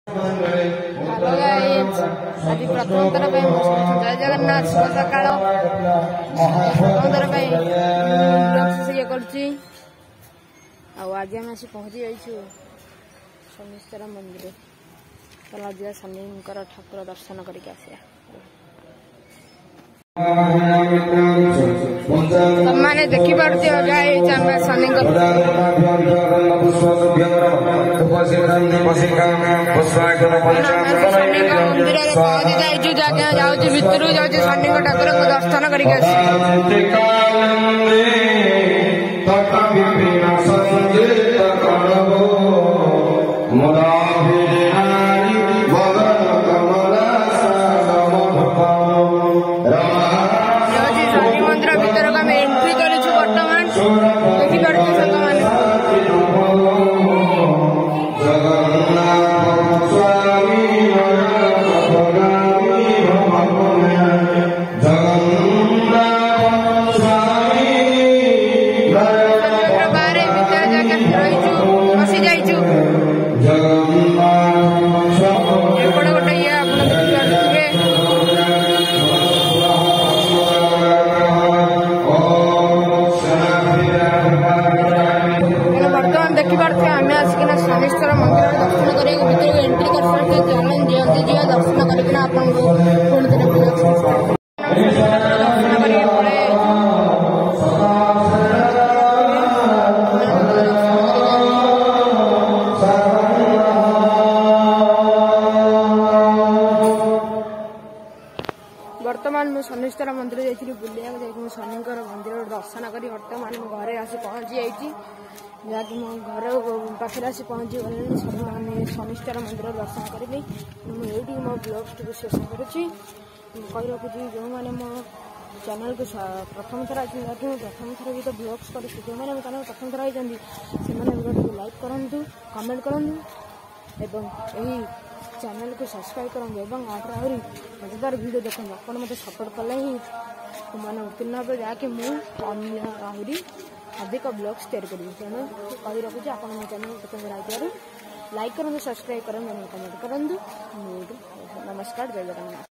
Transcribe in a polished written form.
Hello guys, आज प्रथम थर जय जगन्नाथ शुभ सकाळ प्रथम थर ये आज आम आसी पहुंची जाइछु शनिश्चर मंदिर। चल आज शनि ठाकुर दर्शन करके आसिया। मैंने देखी पार्थ गाइस शनि मंदिर पहुंची जाइछु जाऊँ भितर जाऊँ शनि ठाकुर को दर्शन करके शनि मंदिर भीतर को आम एंट्री करूँ बर्तमान देखिपार शनिश्चर मंदिर दर्शन करके भीतर एंट्री कर जल्दी जी दर्शन करके वर्तमान मुझे शनिश्चर मंदिर जाइए बुलिया शनि मंदिर दर्शन कर वर्तमान घरे आसी पहुंची जाइए जहाँकि मो घर पाखे आसी पहुंची गले शनिश्चर मंदिर दर्शन करी मुझे मो ब्लॉग टी शेष करुच्ची कही रखुच्छी जो मैंने मो चैनल को प्रथम थर प्रथम थर भी तो ब्लॉग्स कर जो मैंने चैनल प्रथम थर होती वीडियो लाइक करूँ कमेंट करूँ एवं यही चैनल को सब्सक्राइब करूँ आहरी मजेदार वीडियो देखो आप मत सपोर्ट कले ही मैंने उत्तीर्ण हे जहाँकि मुझे अधिक ब्लॉग्स तैयार करी तेणु कही रखुच्छी आप चैनल प्रथम लाइक करूँ सब्सक्राइब करूँ कमेंट करूँ। नमस्कार, जय जगन्नाथ।